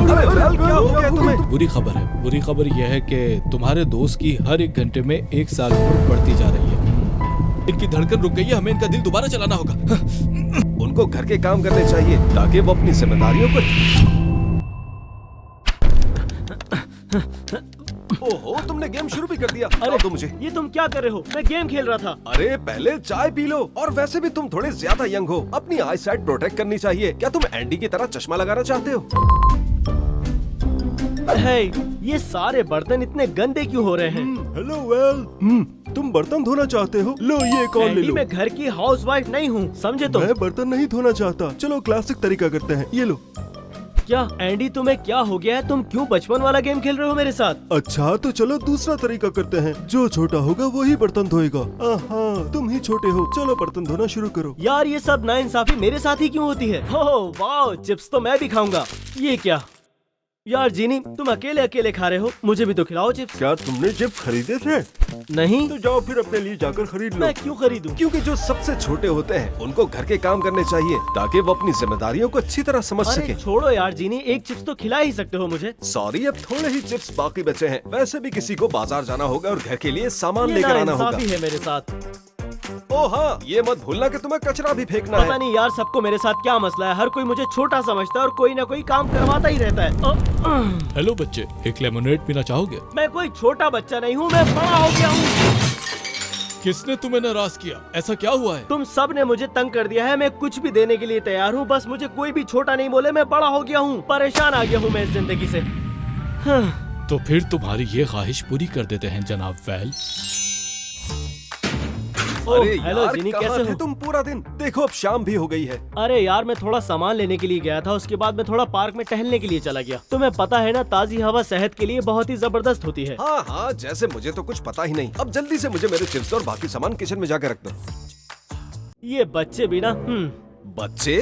अरे वेल, क्या हो गया तुम्हें? बुरी खबर है। बुरी खबर यह है कि तुम्हारे दोस्त की हर 1 घंटे में 1 साल की उम्र बढ़ती जा रही है। इनकी धड़कन रुक गई है, हमें इनका दिल दोबारा चलाना होगा। उनको घर के काम करने चाहिए ताकि वो अपनी जिम्मेदारियों को। ओहो, तुमने गेम शुरू भी कर दिया। अरे तो मुझे ये तुम क्या कर रहे हो? मैं गेम खेल रहा था। अरे पहले चाय पी लो। और वैसे भी तुम थोड़े ज्यादा यंग हो, अपनी आई साइट प्रोटेक्ट करनी चाहिए। क्या तुम एंडी की तरह चश्मा लगाना चाहते हो? है, ये सारे बर्तन इतने गंदे क्यों हो रहे हैं? हेलो वेल, तुम बर्तन धोना चाहते हो? लो ये कॉल ले एंडी, लो। मैं घर की हाउसवाइफ नहीं हूँ, समझे तुम? मैं बर्तन नहीं धोना चाहता। चलो क्लासिक तरीका करते हैं, ये लो। क्या एंडी, तुम्हें क्या हो गया है? तुम क्यों बचपन वाला गेम खेल रहे हो मेरे साथ? अच्छा तो चलो दूसरा तरीका करते हैं। जो छोटा होगा वही बर्तन धोएगा। तुम ही छोटे हो, चलो बर्तन धोना शुरू करो। यार ये सब नाइंसाफी मेरे साथ ही क्यों होती है? ओह वाह, चिप्स तो मैं भी खाऊंगा। ये क्या यार जीनी, तुम अकेले अकेले खा रहे हो, मुझे भी तो खिलाओ चिप्स। क्या तुमने चिप्स खरीदे थे? नहीं। तो जाओ फिर अपने लिए जाकर खरीद लो। मैं क्यों खरीदूं? क्योंकि जो सबसे छोटे होते हैं उनको घर के काम करने चाहिए ताकि वो अपनी जिम्मेदारियों को अच्छी तरह समझ अरे सके। छोड़ो यार जीनी, एक चिप्स तो खिला ही सकते हो मुझे। सॉरी, अब थोड़े ही चिप्स बाकी बचे हैं। वैसे भी किसी को बाजार जाना होगा और घर के लिए सामान ये लेकर आना होगा। नाइंसाफी है मेरे साथ। ओ हाँ, ये मत भूलना कि तुम्हें कचरा भी फेंकना पता है। नहीं यार, सबको मेरे साथ क्या मसला है? हर कोई मुझे छोटा समझता है और कोई ना कोई काम करवाता ही रहता है। हेलो बच्चे, एक लेमोनेड पीना चाहोगे? मैं कोई छोटा बच्चा नहीं हूँ, मैं बड़ा हो गया हूँ। किसने तुम्हें नाराज किया? ऐसा क्या हुआ है? तुम सब ने मुझे तंग कर दिया है। मैं कुछ भी देने के लिए तैयार हूँ, बस मुझे कोई भी छोटा नहीं बोले। मैं बड़ा हो गया हूँ, परेशान आ गया हूँ मैं इस जिंदगी से। तो फिर तुम्हारी ये ख्वाहिश पूरी कर देते हैं जनाब वेल। अरे हेलो यार, जिनी, कहाँ कैसे थे हो? तुम पूरा दिन? देखो अब शाम भी हो गई है। अरे यार, मैं थोड़ा सामान लेने के लिए गया था, उसके बाद मैं थोड़ा पार्क में टहलने के लिए चला गया। तुम्हें पता है ना, ताज़ी हवा सेहत के लिए बहुत ही जबरदस्त होती है। हाँ हाँ, जैसे मुझे तो कुछ पता ही नहीं। अब जल्दी से मुझे मेरे चिप्स और बाकी सामान किचन में जाकर रख दो। ये बच्चे भी ना। बच्चे?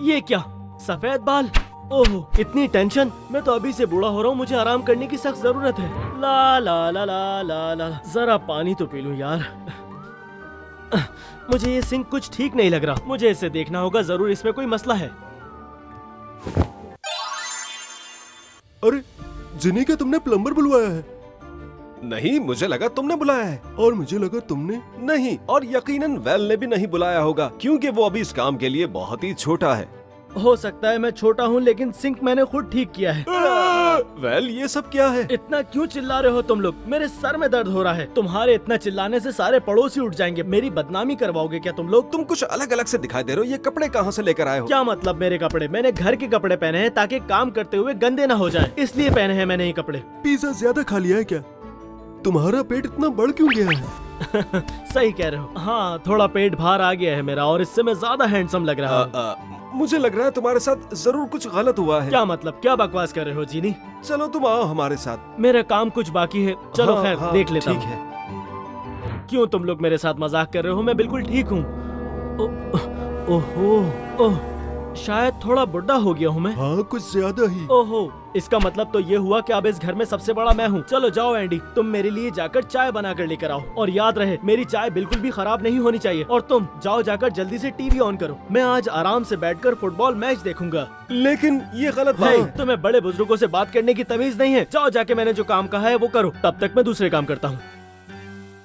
ये क्या, सफेद बाल? ओह, इतनी टेंशन। मैं तो अभी से बूढ़ा हो रहा हूँ, मुझे आराम करने की सख्त जरूरत है। ला ला ला ला ला ला, जरा पानी तो पी लूं यार। मुझे ये सिंक कुछ ठीक नहीं लग रहा। मुझे इसे देखना होगा, जरूर इसमें कोई मसला है। अरे जिनी, क्या तुमने प्लम्बर बुलवाया है? नहीं, मुझे लगा तुमने बुलाया है। और मुझे लगा तुमने नहीं। और यकीनन वेल ने भी नहीं बुलाया होगा, क्योंकि वो अभी इस काम के लिए बहुत ही छोटा है। हो सकता है मैं छोटा हूँ, लेकिन सिंक मैंने खुद ठीक किया है। वेल, ये सब क्या है? इतना क्यों चिल्ला रहे हो तुम लोग? मेरे सर में दर्द हो रहा है। तुम्हारे इतना चिल्लाने से सारे पड़ोसी उठ जाएंगे। मेरी बदनामी करवाओगे क्या तुम लोग? तुम कुछ अलग अलग से दिखाई दे रहे हो। ये कपड़े कहाँ से लेकर आए हो? क्या मतलब मेरे कपड़े? मैंने घर के कपड़े पहने हैं ताकि काम करते हुए गंदे ना हो जाए, इसलिए पहने हैं मैंने ये कपड़े। पिज्जा ज्यादा खा लिया है क्या? तुम्हारा पेट इतना बढ़ क्यों गया है? सही कह रहे हो। हाँ, थोड़ा पेट बाहर आ गया है मेरा, और इससे मैं ज्यादा हैंडसम लग रहा हूँ। मुझे लग रहा है तुम्हारे साथ जरूर कुछ गलत हुआ है। क्या मतलब? क्या बकवास कर रहे हो जीनी? चलो तुम आओ हमारे साथ। मेरा काम कुछ बाकी है। चलो हाँ, खैर, हाँ, देख लेता ठीक हूँ। है। क्यों तुम लोग मेरे साथ मजाक कर रहे हो? मैं बिल्कुल ठीक हूँ। ओहो, ओह, शायद थोड़ा बुढ़ा हो गया हूँ मैं। हाँ, कुछ ज्यादा ही। ओहो, इसका मतलब तो ये हुआ कि अब इस घर में सबसे बड़ा मैं हूँ। चलो जाओ एंडी, तुम मेरे लिए जाकर चाय बना कर लेकर आओ। और याद रहे, मेरी चाय बिल्कुल भी खराब नहीं होनी चाहिए। और तुम जाओ जाकर जल्दी से टीवी ऑन करो। मैं आज आराम से बैठकर फुटबॉल मैच देखूंगा। लेकिन ये गलत बात है। तुम्हें बड़े बुजुर्गों से बात करने की तमीज नहीं है। जाओ जाके मैंने जो काम कहा है वो करो, तब तक मैं दूसरे काम करता हूँ।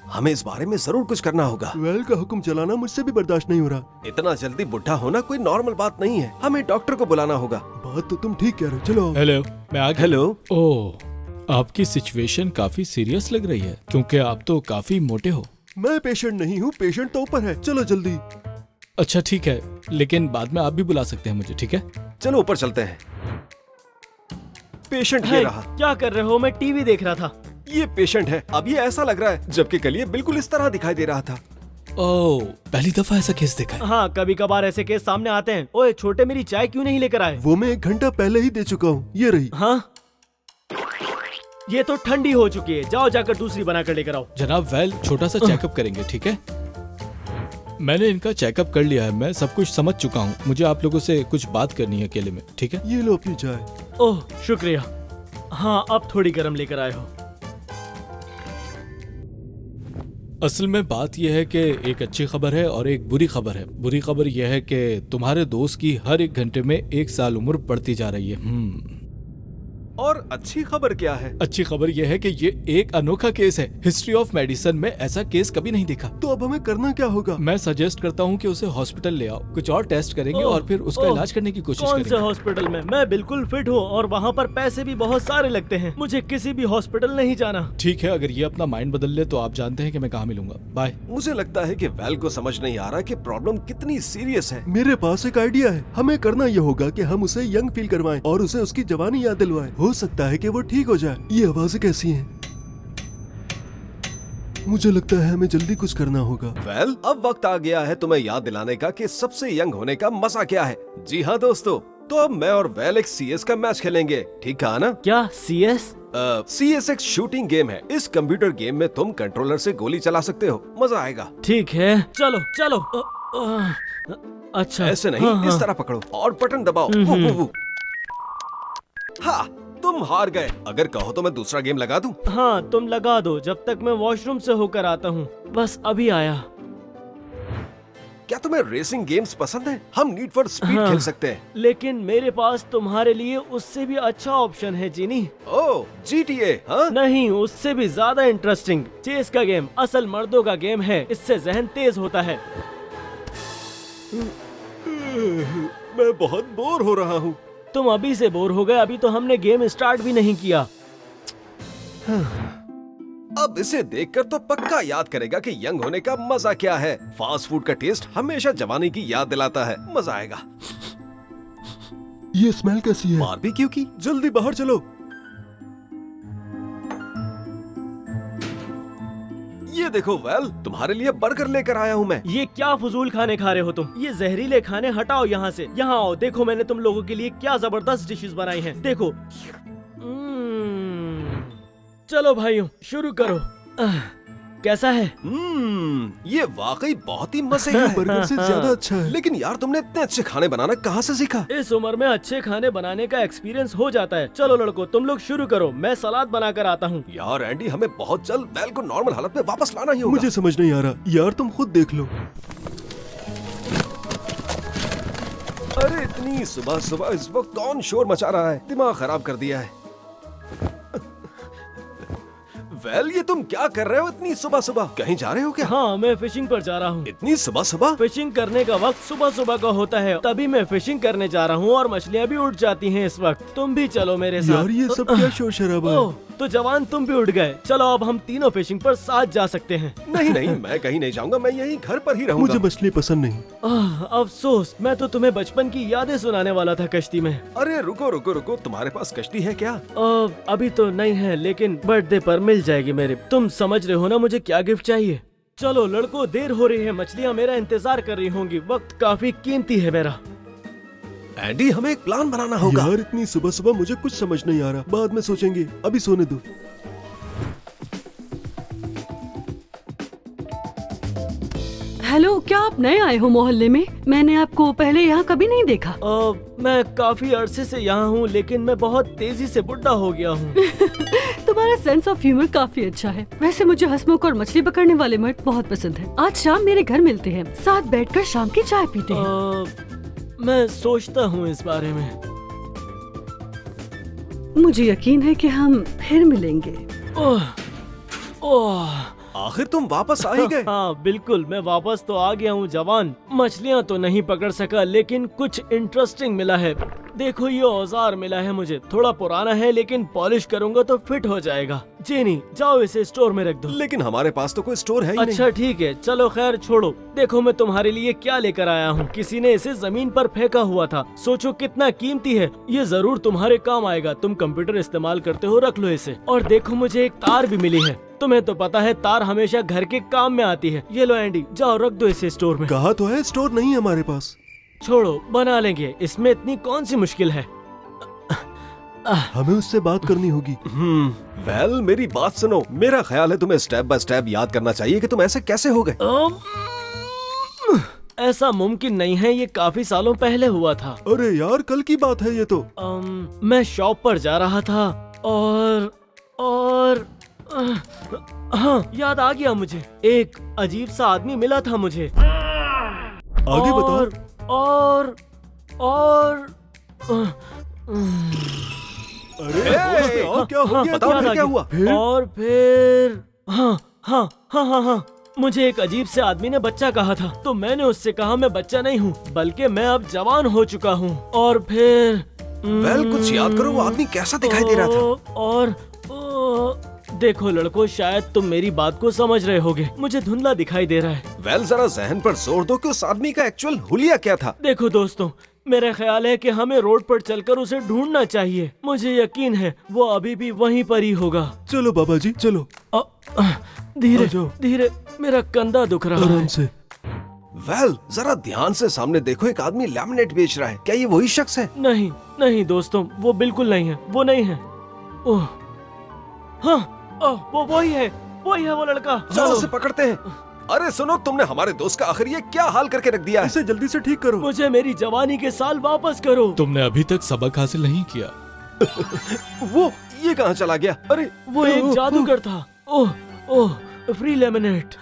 हमें इस बारे में जरूर कुछ करना होगा। वेल का हुक्म चलाना मुझसे भी बर्दाश्त नहीं हो रहा। इतना जल्दी बुढ़ा होना कोई नॉर्मल बात नहीं है। हमें डॉक्टर को बुलाना होगा। बात तो तुम ठीक कह रहे हो। चलो। हेलो, मैं आ गया। हेलो। ओह, आपकी सिचुएशन काफी सीरियस लग रही है, क्योंकि आप तो काफी मोटे हो। मैं पेशेंट नहीं हूँ, पेशेंट तो ऊपर है। चलो जल्दी। अच्छा ठीक है, लेकिन बाद में आप भी बुला सकते हैं मुझे, ठीक है? चलो ऊपर चलते हैं। पेशेंट ये रहा। क्या कर रहे हो? मैं टीवी देख रहा था। ये पेशेंट है। अब ये ऐसा लग रहा है जबकि कल ये बिल्कुल इस तरह दिखाई दे रहा था। ओह, पहली दफा ऐसा केस देखा है। हाँ, कभी कभार ऐसे केस सामने आते हैं। ओए छोटे, मेरी चाय क्यों नहीं लेकर आए? वो मैं 1 घंटा पहले ही दे चुका हूँ। ये रही। हाँ, ये तो ठंडी हो चुकी है। जाओ जाकर दूसरी बना कर लेकर आओ। जनाब वेल, छोटा सा चेकअप करेंगे, ठीक है? मैंने इनका चेकअप कर लिया है, मैं सब कुछ समझ चुका हूँ। मुझे आप लोगों से कुछ बात करनी है अकेले में, ठीक है? ये लो अपनी चाय। ओह शुक्रिया। हाँ, अब थोड़ी गर्म लेकर आए हो। असल में बात यह है कि एक अच्छी खबर है और एक बुरी खबर है। बुरी खबर यह है कि तुम्हारे दोस्त की हर 1 घंटे में 1 साल उम्र बढ़ती जा रही है। और अच्छी खबर क्या है? अच्छी खबर यह है कि ये एक अनोखा केस है। हिस्ट्री ऑफ मेडिसिन में ऐसा केस कभी नहीं देखा। तो अब हमें करना क्या होगा? मैं सजेस्ट करता हूँ कि उसे हॉस्पिटल ले आओ, कुछ और टेस्ट करेंगे ओह, और फिर उसका ओह, इलाज करने की कोशिश कौन से करेंगे। हॉस्पिटल में? मैं बिल्कुल फिट हूँ और वहाँ पर पैसे भी बहुत सारे लगते हैं। मुझे किसी भी हॉस्पिटल नहीं जाना। ठीक है, अगर ये अपना माइंड बदल ले तो आप जानते हैं कि मैं कहाँ मिलूंगा। बाय। मुझे लगता है कि वेल को समझ नहीं आ रहा कि प्रॉब्लम कितनी सीरियस है। मेरे पास एक आइडिया है। हमें करना ये होगा कि हम उसे यंग फील करवाएं और उसे उसकी जवानी याद दिलवाएं। हो सकता है कि वो ठीक हो जाए। ये आवाजें कैसी हैं? मुझे लगता है हमें जल्दी कुछ करना होगा। वेल, अब वक्त आ गया है तुम्हें याद दिलाने का कि सबसे यंग होने का मजा क्या है। जी हाँ दोस्तों, तो अब मैं और वेल एक CS का मैच खेलेंगे। ठीक कहा ना? क्या CS? CS एक शूटिंग गेम है। इस कंप्यूटर गेम में तुम कंट्रोलर से गोली चला सकते हो। मजा आएगा। ठीक है, चलो चलो। अच्छा, ऐसे नहीं, हाँ, इस हाँ। तरह पकड़ो और बटन दबाओ। वो। हाँ, तुम हार गए। अगर कहो तो मैं दूसरा गेम लगा दूं? हाँ, तुम लगा दो जब तक मैं वॉशरूम से होकर आता हूँ। बस अभी आया। क्या तुम्हें रेसिंग गेम्स पसंद है? हम नीड फॉर स्पीड हाँ। खेल सकते हैं। लेकिन मेरे पास तुम्हारे लिए उससे भी अच्छा ऑप्शन है जीनी। ओह, GTA, हाँ? नहीं, उससे भी ज्यादा इंटरेस्टिंग। चेस का गेम असल मर्दों का गेम है। इससे जहन तेज होता है। मैं बहुत बोर हो रहा हूँ। तुम अभी से बोर हो गए? अभी तो हमने गेम स्टार्ट भी नहीं किया। अब इसे देखकर तो पक्का याद करेगा कि यंग होने का मजा क्या है। फास्ट फूड का टेस्ट हमेशा जवानी की याद दिलाता है। मजा आएगा। ये स्मेल कैसी है? बारबेक्यू की। जल्दी बाहर चलो। ये देखो वेल, तुम्हारे लिए बर्गर लेकर आया हूँ मैं। ये क्या फजूल खाने खा रहे हो तुम? ये जहरीले खाने हटाओ यहाँ से। यहाँ आओ, देखो मैंने तुम लोगों के लिए क्या जबरदस्त डिशेस बनाई हैं। देखो। चलो भाइयों, शुरू करो। कैसा है? ये वाकई बहुत ही मजे का है। बर्गर से ज्यादा अच्छा है। लेकिन यार, तुमने इतने अच्छे खाने बनाना कहाँ से सीखा? इस उम्र में अच्छे खाने बनाने का एक्सपीरियंस हो जाता है। चलो लड़को, तुम लोग शुरू करो। मैं सलाद बनाकर आता हूँ। यार एंडी, हमें बहुत जल्द वेल को नॉर्मल हालत में वापस लाना ही होगा। मुझे समझ नहीं आ रहा। यार तुम खुद देख लो। अरे इतनी सुबह सुबह इस वक्त कौन शोर मचा रहा है? दिमाग खराब कर दिया है। वेल, ये तुम क्या कर रहे हो इतनी सुबह सुबह? कहीं जा रहे हो क्या? हाँ, मैं फिशिंग पर जा रहा हूँ। इतनी सुबह सुबह? फिशिंग करने का वक्त सुबह सुबह का होता है, तभी मैं फिशिंग करने जा रहा हूँ और मछलियाँ भी उठ जाती हैं इस वक्त। तुम भी चलो मेरे साथ। यार ये सब क्या शोर शराबा है? ओह, तो जवान तुम भी उठ गए। चलो अब हम तीनों फिशिंग पर साथ जा सकते हैं। नहीं नहीं, मैं कहीं नहीं जाऊंगा। मैं यहीं घर पर ही रहूंगा। मुझे मछली पसंद नहीं। अफसोस, मैं तो तुम्हें बचपन की यादें सुनाने वाला था कश्ती में। अरे रुको रुको रुको, तुम्हारे पास कश्ती है क्या? अभी तो नहीं है, लेकिन बर्थडे पर मिल जाएगी मेरे। तुम समझ रहे हो ना मुझे क्या गिफ्ट चाहिए। चलो लड़कों, देर हो रही है। मछलियाँ मेरा इंतजार कर रही होंगी। वक्त काफी कीमती है मेरा। एंडी, हमें एक प्लान बनाना होगा। यार इतनी सुबह सुबह मुझे कुछ समझ नहीं आ रहा। बाद में सोचेंगे, अभी सोने दो। हेलो, क्या आप नए आए हो मोहल्ले में? मैंने आपको पहले यहाँ कभी नहीं देखा। मैं काफी अरसे से यहाँ हूँ, लेकिन मैं बहुत तेजी से बुढ़ा हो गया हूँ। तुम्हारा सेंस ऑफ ह्यूमर काफी अच्छा है। वैसे मुझे हंसमुख और मछली पकड़ने वाले मर्द बहुत पसंद है। आज शाम मेरे घर मिलते हैं, साथ बैठकर शाम की चाय पीते हैं। मैं सोचता हूँ इस बारे में। मुझे यकीन है कि हम फिर मिलेंगे। आखिर तुम वापस आ ही गए। हाँ बिल्कुल, मैं वापस तो आ गया हूँ जवान। मछलियाँ तो नहीं पकड़ सका, लेकिन कुछ इंटरेस्टिंग मिला है। देखो, ये औजार मिला है मुझे। थोड़ा पुराना है, लेकिन पॉलिश करूंगा तो फिट हो जाएगा। जेनी, जाओ इसे स्टोर में रख दो। लेकिन हमारे पास तो कोई स्टोर है ही अच्छा ठीक है, चलो खैर छोड़ो। देखो मैं तुम्हारे लिए क्या लेकर आया हूँ। किसी ने इसे जमीन पर फेंका हुआ था। सोचो कितना कीमती है। ये जरूर तुम्हारे काम आएगा। तुम कंप्यूटर इस्तेमाल करते हो, रख लो इसे। और देखो, मुझे एक तार भी मिली है। तुम्हें तो पता है तार हमेशा घर के काम में आती है। ये लो एंडी, जाओ रख दो इसे स्टोर में। कहा तो है स्टोर नहीं है हमारे पास। छोड़ो, बना लेंगे। इसमें इतनी कौन सी मुश्किल है। हमें उससे बात करनी होगी। वेल, मेरी बात सुनो। मेरा ख्याल है तुम्हें स्टेप बाय स्टेप याद करना चाहिए कि तुम ऐसे कैसे हो गए। ऐसा मुमकिन नहीं है, ये काफी सालों पहले हुआ था। अरे यार, कल की बात है ये तो। मैं शॉप पर जा रहा था और हाँ, याद आ गया मुझे। एक अजीब सा आदमी मिला था मुझे। आगे बताओ। और अरे होश में आओ, क्या हो गया? बताओ याद फिर आ क्या गया। हुआ? फिर? और फिर हाँ, मुझे एक अजीब से आदमी ने बच्चा कहा था, तो मैंने उससे कहा मैं बच्चा नहीं हूँ, बल्कि मैं अब जवान हो चुका हूँ। और फिर वेल, कुछ याद करो, वो आदमी कैसा दिखाई दे रहा था? और देखो लड़कों, शायद तुम मेरी बात को समझ रहे होगे, मुझे धुंधला दिखाई दे रहा है। वेल, जरा जहन पर जोर दो कि उस आदमी का एक्चुअल हुलिया क्या था। देखो दोस्तों, मेरा ख्याल है कि हमें रोड पर चलकर उसे ढूंढना चाहिए। मुझे यकीन है वो अभी भी वहीं पर ही होगा। चलो बाबा जी, चलो। धीरे आ जाओ। धीरे, मेरा कंधा दुख रहा है। से। वेल, जरा ध्यान से सामने देखो, एक आदमी लैमिनेट बेच रहा है। क्या ये वही शख्स है? नहीं दोस्तों, वो बिल्कुल नहीं है, वो नहीं है। ओह हाँ, वो वही है वो लड़का। चलो उसे पकड़ते हैं। अरे सुनो, तुमने हमारे दोस्त का आखिर ये क्या हाल करके रख दिया है? इसे जल्दी से ठीक करो। मुझे मेरी जवानी के साल वापस करो। तुमने अभी तक सबक हासिल नहीं किया। वो ये कहाँ चला गया? अरे वो एक जादूगर था। ओह, फ्री लेमिनेट।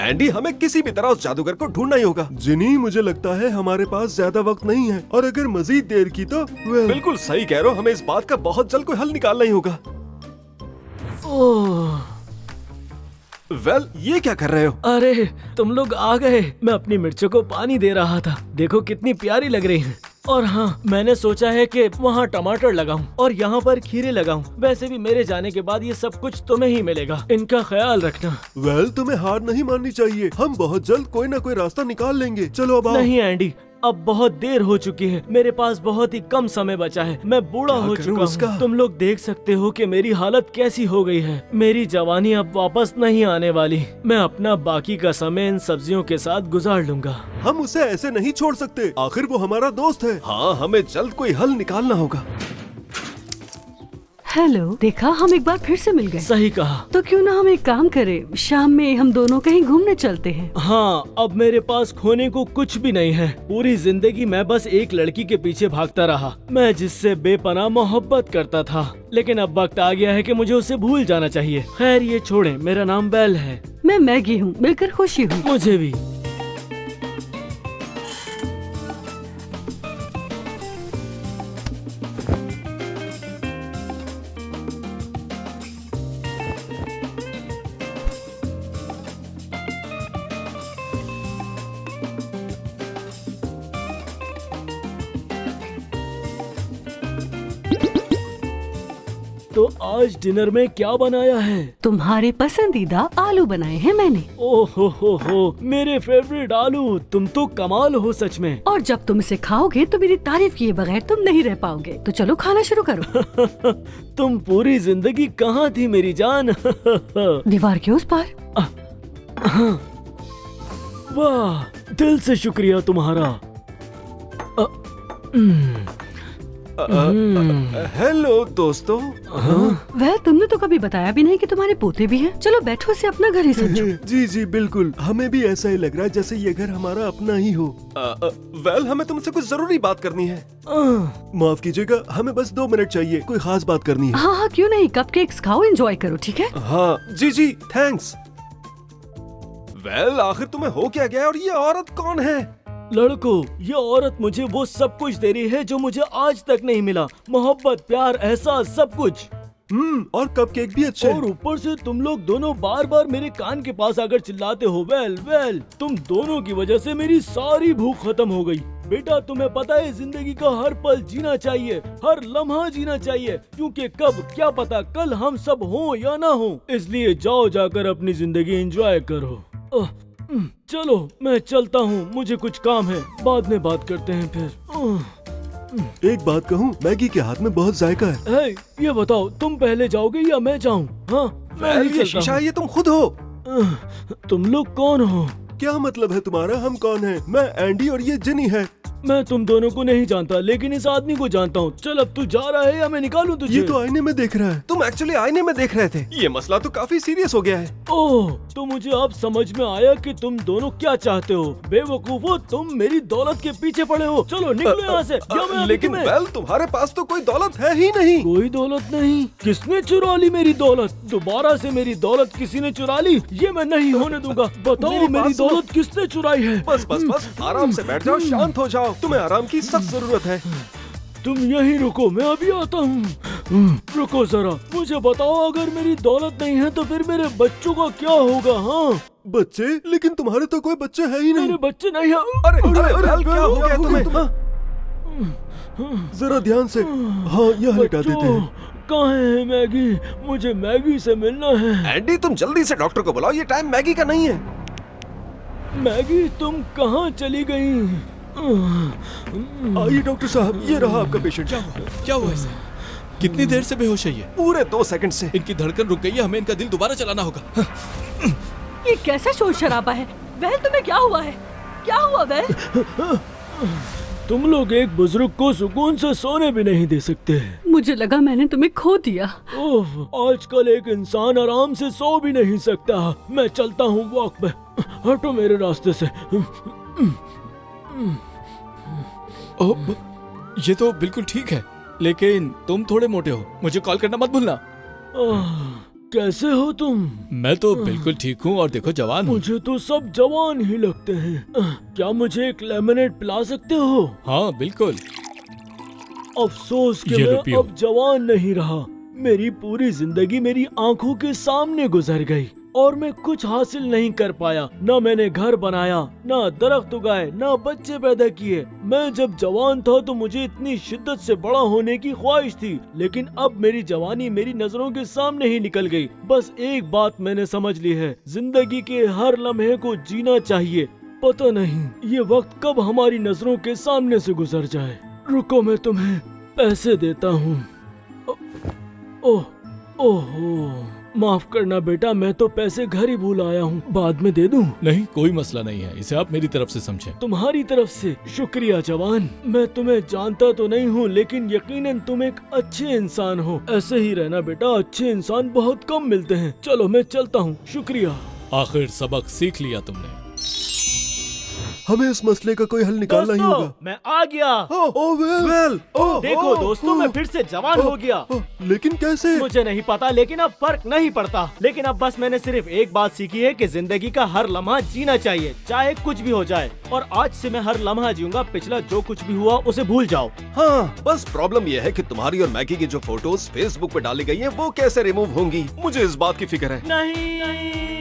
एंडी, हमें किसी भी तरह उस जादूगर को ढूंढना ही होगा। जिनी, मुझे लगता है हमारे पास ज्यादा वक्त नहीं है, और अगर मजीद देर की तो बिल्कुल सही कह रहे हो, हमें इस बात का बहुत जल्द कोई हल निकालना ही होगा। वेल, ये क्या कर रहे हो? अरे तुम लोग आ गए। मैं अपनी मिर्चों को पानी दे रहा था। देखो कितनी प्यारी लग रही हैं। और हाँ, मैंने सोचा है कि वहाँ टमाटर लगाऊं और यहाँ पर खीरे लगाऊं। वैसे भी मेरे जाने के बाद ये सब कुछ तुम्हें ही मिलेगा, इनका ख्याल रखना। वेल, तुम्हें हार नहीं माननी चाहिए, हम बहुत जल्द कोई ना कोई रास्ता निकाल लेंगे। चलो अब आओ। नहीं एंडी, अब बहुत देर हो चुकी है, मेरे पास बहुत ही कम समय बचा है, मैं बूढ़ा हो करूं चुका उसका? हूँ। तुम लोग देख सकते हो कि मेरी हालत कैसी हो गई है। मेरी जवानी अब वापस नहीं आने वाली। मैं अपना बाकी का समय इन सब्जियों के साथ गुजार लूंगा। हम उसे ऐसे नहीं छोड़ सकते, आखिर वो हमारा दोस्त है। हाँ, हमें जल्द कोई हल निकालना होगा। हेलो, देखा, हम एक बार फिर से मिल गए। सही कहा। तो क्यों ना हम एक काम करें, शाम में हम दोनों कहीं घूमने चलते हैं। हाँ, अब मेरे पास खोने को कुछ भी नहीं है। पूरी जिंदगी मैं बस एक लड़की के पीछे भागता रहा, मैं जिससे बेपनाह मोहब्बत करता था। लेकिन अब वक्त आ गया है कि मुझे उसे भूल जाना चाहिए। खैर ये छोड़ें, मेरा नाम बेल है। मैं मैगी हूँ, मिलकर खुशी हुई। मुझे भी। तो आज डिनर में क्या बनाया है? तुम्हारे पसंदीदा आलू बनाए हैं मैंने। ओहो हो, मेरे फेवरेट आलू। तुम तो कमाल हो सच में। और जब तुम इसे खाओगे तो मेरी तारीफ किए बगैर तुम नहीं रह पाओगे। तो चलो खाना शुरू करो। तुम पूरी जिंदगी कहाँ थी मेरी जान? दीवार के उस पार। वाह, दिल से शुक्रिया तुम्हारा। हेलो दोस्तों। वह तुमने तो कभी बताया भी नहीं कि तुम्हारे पोते भी हैं। चलो बैठो, इसे अपना घर ही समझो। जी जी बिल्कुल, हमें भी ऐसा ही लग रहा है जैसे ये घर हमारा अपना ही हो। वेल, हमें तुमसे कुछ जरूरी बात करनी है। माफ कीजिएगा, हमें बस 2 मिनट चाहिए, कोई खास बात करनी है। हाँ, क्यों नहीं, कपकेक्स खाओ, एंजॉय करो, ठीक है? हाँ जी, थैंक्स। वेल, आखिर तुम्हें हो क्या गया और ये औरत कौन है? लड़कों, ये औरत मुझे वो सब कुछ दे रही है जो मुझे आज तक नहीं मिला। मोहब्बत, प्यार, एहसास, सब कुछ। और कपकेक भी अच्छे। और ऊपर से तुम लोग दोनों बार बार मेरे कान के पास आकर चिल्लाते हो। वेल, तुम दोनों की वजह से मेरी सारी भूख खत्म हो गई। बेटा, तुम्हें पता है जिंदगी का हर पल जीना चाहिए, हर लम्हा जीना चाहिए, क्योंकि कब क्या पता कल हम सब हों या ना हों। इसलिए जाओ जाकर अपनी जिंदगी एंजॉय करो। चलो मैं चलता हूँ, मुझे कुछ काम है, बाद में बात करते हैं फिर। एक बात कहूँ, मैगी के हाथ में बहुत जायका है। ये बताओ, तुम पहले जाओगे या मैं जाऊँ? हाँ, मैं ही ये चलता शीशा हूँ। है, ये तुम खुद हो। तुम लोग कौन हो? क्या मतलब है तुम्हारा? हम कौन है? मैं एंडी और ये जिनी है। मैं तुम दोनों को नहीं जानता, लेकिन इस आदमी को जानता हूँ। चल अब तू जा रहा है या मैं निकालूं तुझे? ये तो आईने में देख रहा है। तुम एक्चुअली आईने में देख रहे थे। ये मसला तो काफी सीरियस हो गया है। ओह, तो मुझे अब समझ में आया कि तुम दोनों क्या चाहते हो। बेवकूफो, तुम मेरी दौलत के पीछे पड़े हो। चलो निकलो यहाँ से। या मैं अभी लेकिन तुम्हें- वेल, तुम्हारे पास तो कोई दौलत है ही नहीं। कोई दौलत नहीं? किसने चुरा ली मेरी दौलत? दोबारा से मेरी दौलत किसी ने चुरा ली? ये मैं नहीं होने दूंगा। बताओ मेरी बात मेरी सुनो। दौलत किसने चुराई है? बस बस बस, आराम से बैठ जाओ, शांत हो जाओ। तुम्हें आराम की सख्त जरूरत है। तुम यहीं रुको, मैं अभी आता हूँ। रुको जरा, मुझे बताओ, अगर मेरी दौलत नहीं है तो फिर मेरे बच्चों का क्या होगा? हाँ, बच्चे? लेकिन तुम्हारे तो कोई बच्चे है ही नहीं। मेरे बच्चे नहीं हैं। अरे अरे वेल, क्या हो गया तुम्हें? जरा ध्यान से। हाँ, यह लिटा देते बच्चों, हैं। कहाँ है मैगी? मुझे मैगी से मिलना है। एंडी, तुम जल्दी से डॉक्टर को बुलाओ, ये टाइम मैगी का नहीं है। मैगी, तुम कहाँ चली गई? आइए डॉक्टर साहब, ये रहा आपका पेशेंट। क्या हुआ इसे? कितनी देर से बेहोश है ये? पूरे 2 सेकंड से। इनकी धड़कन रुक गई है, हमें इनका दिल दोबारा चलाना होगा। ये कैसा शोर शराबा है? वेल, तुम्हें क्या हुआ है? क्या हुआ वेल? तुम लोग एक बुजुर्ग को सुकून से सोने भी नहीं दे सकते। मुझे लगा मैंने तुम्हें खो दिया। ओह, आजकल एक इंसान आराम से सो भी नहीं सकता। मैं चलता हूँ वॉक पे। हटो मेरे रास्ते से। ओह, ये तो बिल्कुल ठीक है, लेकिन तुम थोड़े मोटे हो। मुझे कॉल करना मत भूलना। कैसे हो तुम? मैं तो बिल्कुल ठीक हूँ और देखो जवान हूँ। मुझे तो सब जवान ही लगते हैं। क्या मुझे एक लेमनेड पिला सकते हो? हाँ बिल्कुल। अफसोस कि ये मैं लो, पियो। अब जवान नहीं रहा। मेरी पूरी जिंदगी मेरी आंखों के सामने गुजर गई और मैं कुछ हासिल नहीं कर पाया। ना मैंने घर बनाया, ना दरख्त उगाए, ना बच्चे पैदा किए। मैं जब जवान था तो मुझे इतनी शिद्दत से बड़ा होने की ख्वाहिश थी, लेकिन अब मेरी जवानी मेरी नजरों के सामने ही निकल गई। बस एक बात मैंने समझ ली है, जिंदगी के हर लम्हे को जीना चाहिए। पता नहीं ये वक्त कब हमारी नजरों के सामने से गुजर जाए। रुको, मैं तुम्हें पैसे देता हूँ। ओह, ओहो, माफ करना बेटा, मैं तो पैसे घर ही भूल आया हूँ। बाद में दे दूँ? नहीं, कोई मसला नहीं है, इसे आप मेरी तरफ से समझें। तुम्हारी तरफ से शुक्रिया जवान। मैं तुम्हें जानता तो नहीं हूँ, लेकिन यकीनन तुम एक अच्छे इंसान हो। ऐसे ही रहना बेटा, अच्छे इंसान बहुत कम मिलते हैं। चलो मैं चलता हूँ, शुक्रिया। आखिर सबक सीख लिया तुमने। हमें इस मसले का कोई हल निकालना ही दोस्तों, होगा। मैं आ गया। ओह वेल, ओह, देखो ओह, दोस्तों, मैं ओह, फिर से जवान हो गया। ओह, लेकिन कैसे? मुझे नहीं पता, लेकिन अब फर्क नहीं पड़ता। लेकिन अब बस मैंने सिर्फ एक बात सीखी है कि जिंदगी का हर लम्हा जीना चाहिए, चाहे कुछ भी हो जाए। और आज से मैं हर लम्हा जीऊंगा। पिछला जो कुछ भी हुआ उसे भूल जाओ। हाँ, बस प्रॉब्लम यह है कि तुम्हारी और मैगी की जो फोटोज फेसबुक पे डाली गई हैं, वो कैसे रिमूव होंगी, मुझे इस बात की फिक्र है। नहीं